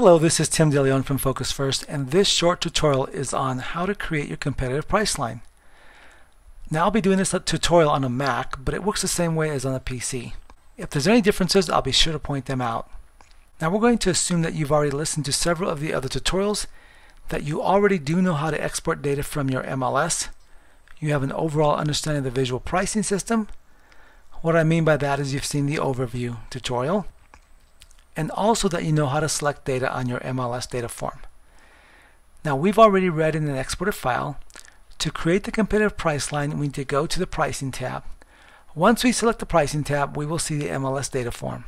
Hello, this is Tim DeLeon from Focus First, and this short tutorial is on how to create your competitive price line. Now I'll be doing this tutorial on a Mac, but it works the same way as on a PC. If there's any differences, I'll be sure to point them out. Now we're going to assume that you've already listened to several of the other tutorials, that you already do know how to export data from your MLS. You have an overall understanding of the visual pricing system. What I mean by that is you've seen the overview tutorial, and also that you know how to select data on your MLS data form. Now we've already read in an exported file. To create the competitive price line, we need to go to the Pricing tab. Once we select the Pricing tab, we will see the MLS data form.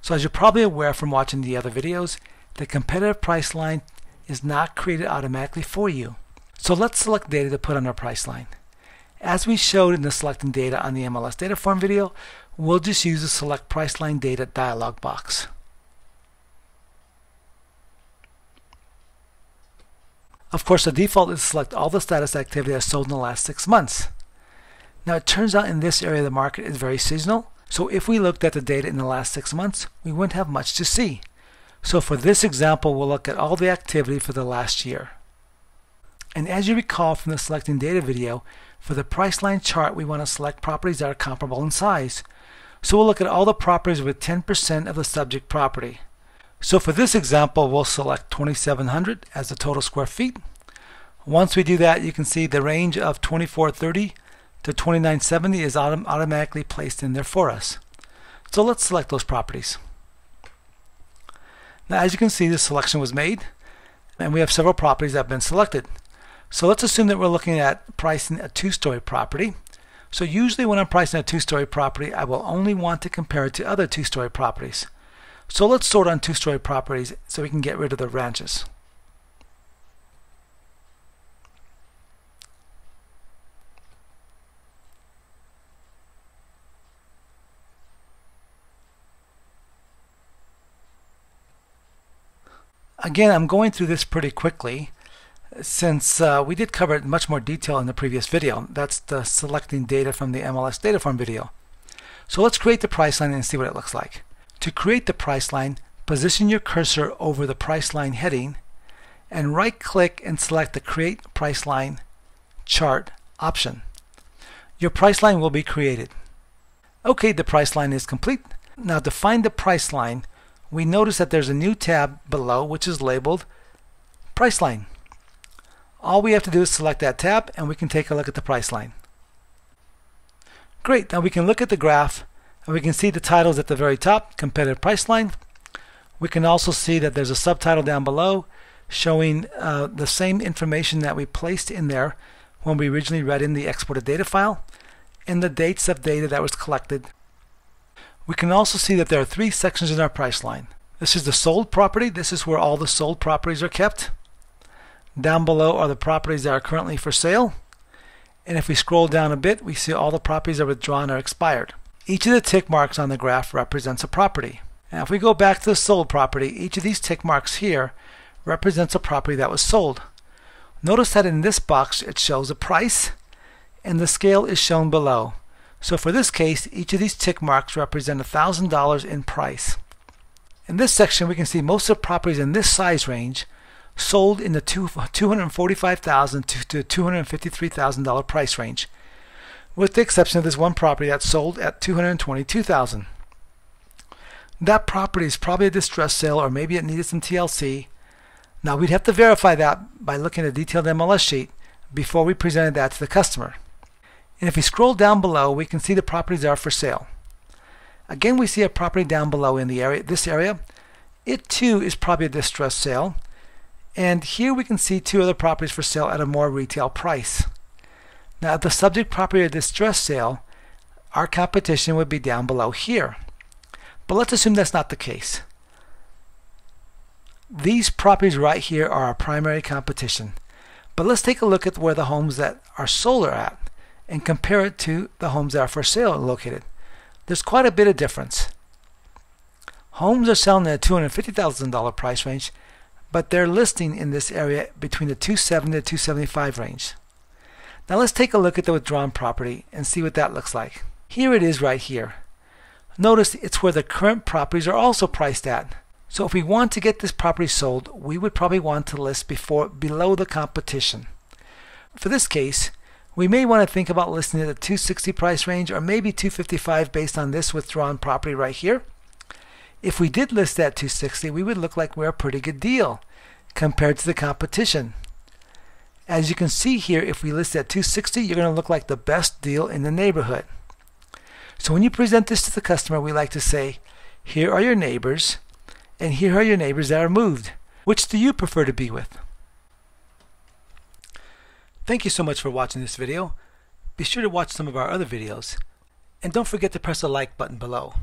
So as you're probably aware from watching the other videos, the competitive price line is not created automatically for you. So let's select data to put on our price line. As we showed in the selecting data on the MLS data form video, we'll just use the Select Price Line Data dialog box. Of course, the default is to select all the status activity that's sold in the last 6 months. Now it turns out in this area the market is very seasonal, so if we looked at the data in the last 6 months, we wouldn't have much to see. So for this example, we'll look at all the activity for the last year. And as you recall from the Selecting Data video, for the price line chart we want to select properties that are comparable in size. So we'll look at all the properties with 10% of the subject property. So for this example, we'll select 2,700 as the total square feet. Once we do that, you can see the range of 2,430 to 2,970 is automatically placed in there for us. So let's select those properties. Now as you can see, the selection was made, and we have several properties that have been selected. So let's assume that we're looking at pricing a two-story property. So usually when I'm pricing a two-story property, I will only want to compare it to other two-story properties. So let's sort on two-story properties so we can get rid of the ranches. Again, I'm going through this pretty quickly since we did cover it in much more detail in the previous video. That's the selecting data from the MLS data form video. So let's create the price line and see what it looks like. To create the price line, position your cursor over the price line heading and right-click and select the Create Price Line Chart option. Your price line will be created. Okay, the price line is complete. Now to find the price line, we notice that there's a new tab below which is labeled Price Line. All we have to do is select that tab and we can take a look at the price line. Great, now we can look at the graph and we can see the titles at the very top, Competitive Price Line. We can also see that there's a subtitle down below showing the same information that we placed in there when we originally read in the exported data file and the dates of data that was collected. We can also see that there are 3 sections in our price line. This is the sold property. This is where all the sold properties are kept. Down below are the properties that are currently for sale. And if we scroll down a bit, we see all the properties that are withdrawn or expired. Each of the tick marks on the graph represents a property. Now if we go back to the sold property, each of these tick marks here represents a property that was sold. Notice that in this box it shows a price and the scale is shown below. So for this case, each of these tick marks represent $1,000 in price. In this section we can see most of the properties in this size range sold in the $245,000 to $253,000 price range, with the exception of this one property that's sold at $222,000. That property is probably a distress sale, or maybe it needed some TLC. Now we'd have to verify that by looking at a detailed MLS sheet before we presented that to the customer. And if we scroll down below, we can see the properties that are for sale. Again, we see a property down below in the area, this area. It too is probably a distress sale. And here we can see 2 other properties for sale at a more retail price. Now if the subject property of distress sale, our competition would be down below here. But let's assume that's not the case. These properties right here are our primary competition. But let's take a look at where the homes that are sold are at and compare it to the homes that are for sale located. There's quite a bit of difference. Homes are selling at a $250,000 price range, but they're listing in this area between the $270,000 to $275,000 range. Now let's take a look at the withdrawn property and see what that looks like. Here it is right here. Notice it's where the current properties are also priced at. So if we want to get this property sold, we would probably want to list below the competition. For this case, we may want to think about listing at the 260 price range or maybe 255 based on this withdrawn property right here. If we did list at 260, we would look like we're a pretty good deal compared to the competition. As you can see here, if we list at 260, you're going to look like the best deal in the neighborhood. So when you present this to the customer, we like to say, here are your neighbors, and here are your neighbors that are moved. Which do you prefer to be with? Thank you so much for watching this video. Be sure to watch some of our other videos. And don't forget to press the like button below.